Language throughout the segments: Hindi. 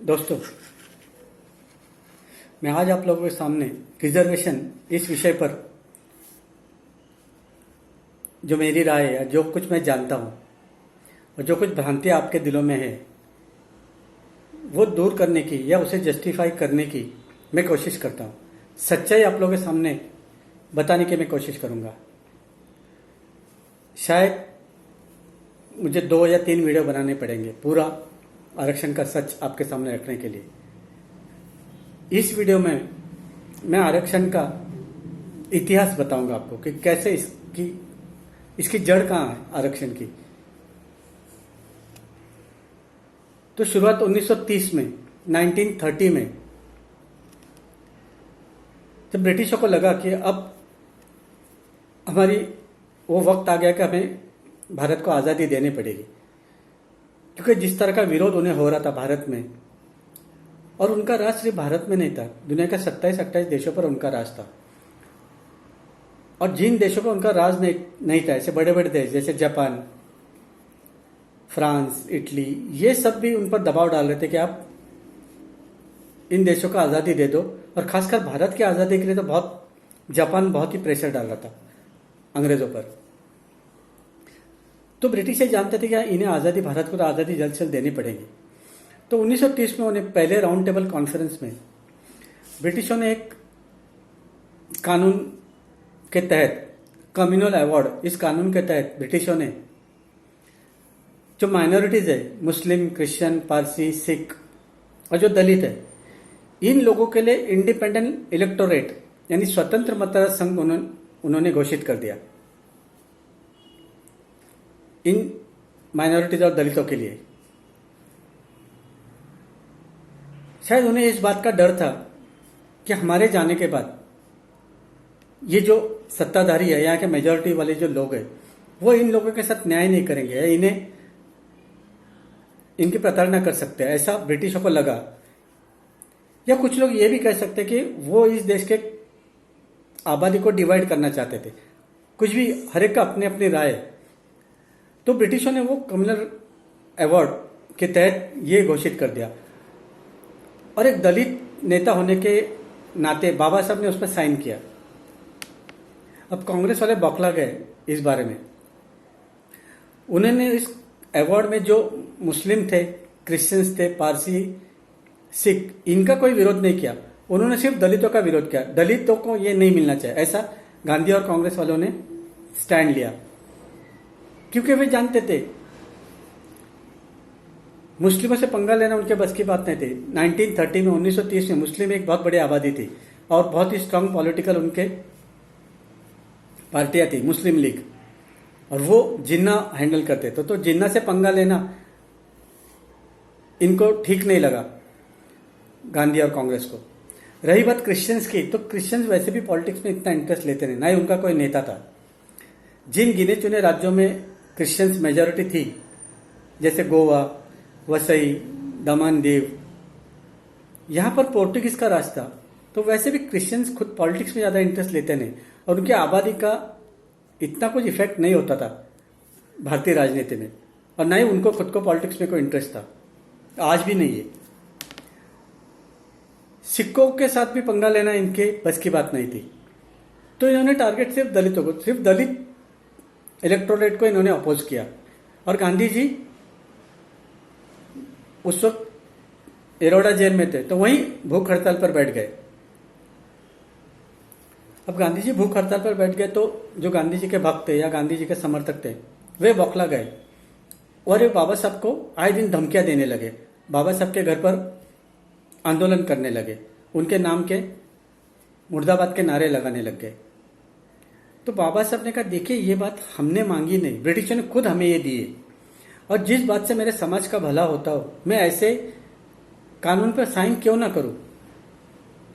दोस्तों, मैं आज आप लोगों के सामने रिजर्वेशन इस विषय पर जो मेरी राय है, जो कुछ मैं जानता हूँ और जो कुछ भ्रांतियाँ आपके दिलों में है, वो दूर करने की या उसे जस्टिफाई करने की मैं कोशिश करता हूँ। सच्चाई आप लोगों के सामने बताने की मैं कोशिश करूँगा। शायद मुझे 2 या 3 वीडियो बनाने पड़ेंगे पूरा आरक्षण का सच आपके सामने रखने के लिए। इस वीडियो में मैं आरक्षण का इतिहास बताऊंगा आपको कि कैसे इसकी जड़ कहाँ है आरक्षण की। तो शुरुआत 1930 में, 1930 में, जब ब्रिटिशों को लगा कि अब हमारी वो वक्त आ गया कि हमें भारत को आज़ादी देनी पड़ेगी, क्योंकि जिस तरह का विरोध उन्हें हो रहा था भारत में, और उनका राज सिर्फ भारत में नहीं था, दुनिया के 27-28 देशों पर उनका राज था। और जिन देशों पर उनका राज नहीं था, ऐसे बड़े बड़े देश जैसे जापान, फ्रांस, इटली, ये सब भी उन पर दबाव डाल रहे थे कि आप इन देशों को आज़ादी दे दो। और खासकर भारत की आज़ादी के लिए तो जापान बहुत ही प्रेशर डाल रहा था अंग्रेजों पर। तो ब्रिटिश ये जानते थे कि इन्हें आज़ादी, भारत को तो आज़ादी जल्द से जल्द देनी पड़ेगी। तो 1930 में उन्हें पहले राउंड टेबल कॉन्फ्रेंस में ब्रिटिशों ने एक कानून के तहत, कम्युनल अवार्ड, इस कानून के तहत ब्रिटिशों ने जो माइनॉरिटीज है, मुस्लिम, क्रिश्चियन, पारसी, सिख और जो दलित है, इन लोगों के लिए इंडिपेंडेंट इलेक्टोरेट यानी स्वतंत्र मतदाता संघ उन्होंने घोषित कर दिया इन माइनॉरिटीज और दलितों के लिए। शायद उन्हें इस बात का डर था कि हमारे जाने के बाद ये जो सत्ताधारी है, यहाँ के मेजॉरिटी वाले जो लोग हैं, वो इन लोगों के साथ न्याय नहीं करेंगे, इनकी प्रताड़ना कर सकते हैं, ऐसा ब्रिटिशों को लगा। या कुछ लोग ये भी कह सकते कि वो इस देश के आबादी को डिवाइड करना चाहते थे। कुछ भी, हर एक का अपनी अपनी राय है। तो ब्रिटिशों ने वो कम्युनल अवार्ड के तहत ये घोषित कर दिया, और एक दलित नेता होने के नाते बाबा साहब ने उस पर साइन किया। अब कांग्रेस वाले बौखला गए इस बारे में। उन्होंने इस अवार्ड में जो मुस्लिम थे, क्रिश्चियंस थे, पारसी, सिख, इनका कोई विरोध नहीं किया। उन्होंने सिर्फ दलितों का विरोध किया। दलितों को ये नहीं मिलना चाहिए, ऐसा गांधी और कांग्रेस वालों ने स्टैंड लिया, क्योंकि वे जानते थे मुस्लिमों से पंगा लेना उनके बस की बात नहीं थी। 1930 में, 1930 में मुस्लिम एक बहुत बड़ी आबादी थी और बहुत ही स्ट्रांग पॉलिटिकल उनके पार्टियां थी, मुस्लिम लीग, और वो जिन्ना हैंडल करते थे। तो जिन्ना से पंगा लेना इनको ठीक नहीं लगा, गांधी और कांग्रेस को। रही बात क्रिश्चियंस की, तो क्रिश्चियंस वैसे भी पॉलिटिक्स में इतना इंटरेस्ट लेते नहीं, ना ही उनका कोई नेता था। जिन गिने चुने राज्यों में क्रिश्चियंस मेजॉरिटी थी, जैसे गोवा, वसई, दमन दीव, यहां पर पोर्टुगीज का राज था, तो वैसे भी क्रिश्चियंस खुद पॉलिटिक्स में ज्यादा इंटरेस्ट लेते नहीं, और उनकी आबादी का इतना कुछ इफेक्ट नहीं होता था भारतीय राजनीति में, और ना ही उनको खुद को पॉलिटिक्स में कोई इंटरेस्ट था, आज भी नहीं है। सिखों के साथ भी पंगा लेना इनके बस की बात नहीं थी। तो इन्होंने टारगेट सिर्फ दलितों को, सिर्फ दलित इलेक्टोरेट को इन्होंने अपोज किया। और गांधी जी उस वक्त एरोडा जेल में थे, तो वहीं भूख हड़ताल पर बैठ गए। अब गांधी जी भूख हड़ताल पर बैठ गए, तो जो गांधी जी के भक्त थे या गांधी जी के समर्थक थे, वे बौखला गए और वे बाबा साहब को आए दिन धमकियां देने लगे। बाबा साहब के घर पर आंदोलन करने लगे, उनके नाम के मुर्दाबाद के नारे लगाने लग गए। तो बाबा साहब ने कहा, देखिए ये बात हमने मांगी नहीं, ब्रिटिशों ने खुद हमें ये दी है, और जिस बात से मेरे समाज का भला होता हो, मैं ऐसे कानून पर साइन क्यों ना करूं।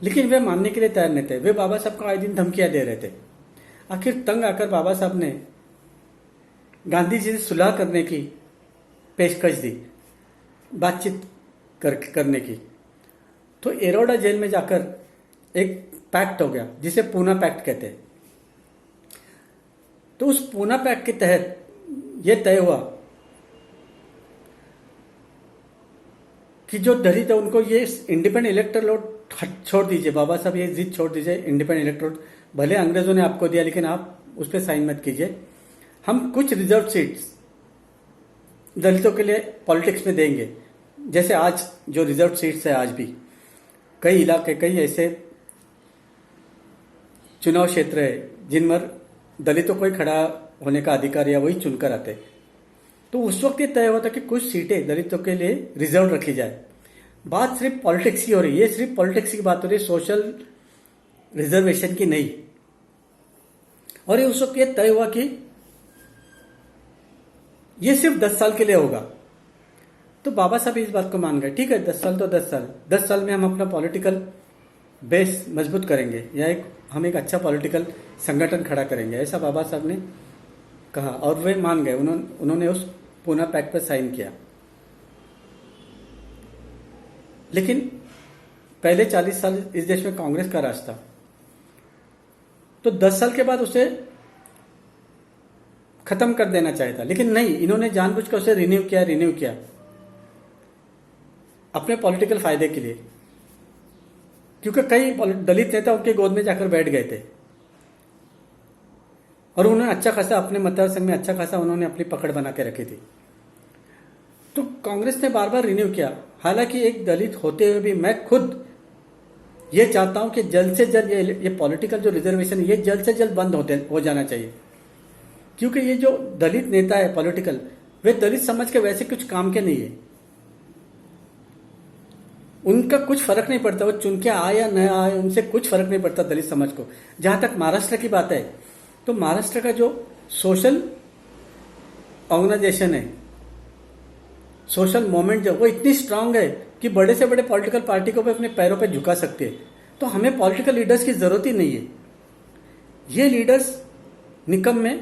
लेकिन वे मानने के लिए तैयार नहीं थे। वे बाबा साहब को आए दिन धमकियां दे रहे थे। आखिर तंग आकर बाबा साहब ने गांधी जी से सुलह करने की पेशकश दी, बातचीत करने की। तो एरोडा जेल में जाकर एक पैक्ट हो गया, जिसे पूना पैक्ट कहते हैं। तो उस पूना पैक्ट के तहत यह तय हुआ कि जो दलित है उनको ये इंडिपेंडेंट इलेक्टोरल छोड़ दीजिए, बाबा साहब ये जिद छोड़ दीजिए, इंडिपेंडेंट इलेक्टोरल भले अंग्रेजों ने आपको दिया लेकिन आप उस पर साइन मत कीजिए। हम कुछ रिजर्व सीट्स दलितों के लिए पॉलिटिक्स में देंगे। जैसे आज जो रिजर्व सीट्स है, आज भी कई इलाके, कई ऐसे चुनाव क्षेत्र है जिनमें दलितों को ही खड़ा होने का अधिकार या वही चुनकर आते, तो उस वक्त ये तय होता कि कुछ सीटें दलितों के लिए रिजर्व रखी जाए। बात सिर्फ पॉलिटिक्स की हो रही है, ये सिर्फ पॉलिटिक्स की बात हो रही है, सोशल रिजर्वेशन की नहीं। और ये उस वक्त ये तय हुआ कि ये सिर्फ 10 साल के लिए होगा। तो बाबा साहब इस बात को मान गए, ठीक है 10 साल तो 10 साल, 10 साल में हम अपना पॉलिटिकल बेस मजबूत करेंगे या हम एक अच्छा पॉलिटिकल संगठन खड़ा करेंगे, ऐसा बाबा साहब ने कहा और वे मान गए। उन्होंने उस पूना पैक्ट पर साइन किया। लेकिन पहले 40 साल इस देश में कांग्रेस का राज था, तो 10 साल के बाद उसे खत्म कर देना चाहिए था, लेकिन नहीं, इन्होंने जानबूझकर उसे रिन्यू किया अपने पॉलिटिकल फायदे के लिए, क्योंकि कई दलित नेता उनके गोद में जाकर बैठ गए थे और उन्होंने अच्छा खासा अपने मतदार संघ में अच्छा खासा उन्होंने अपनी पकड़ बना के रखी थी। तो कांग्रेस ने बार बार रिन्यू किया। हालांकि एक दलित होते हुए भी मैं खुद ये चाहता हूं कि जल्द से जल्द ये पॉलिटिकल जो रिजर्वेशन ये जल्द से जल्द बंद हो जाना चाहिए, क्योंकि ये जो दलित नेता है पॉलिटिकल, वे दलित समाज के वैसे कुछ काम के नहीं है। उनका कुछ फर्क नहीं पड़ता, वो चुन के आए या न आए, उनसे कुछ फर्क नहीं पड़ता दलित समाज को। जहां तक महाराष्ट्र की बात है, तो महाराष्ट्र का जो सोशल ऑर्गेनाइजेशन है, सोशल मूवमेंट जो वो इतनी स्ट्रांग है कि बड़े से बड़े पॉलिटिकल पार्टी को भी अपने पैरों पे झुका सकते हैं। तो हमें पॉलिटिकल लीडर्स की जरूरत ही नहीं है। ये लीडर्स निकम्मे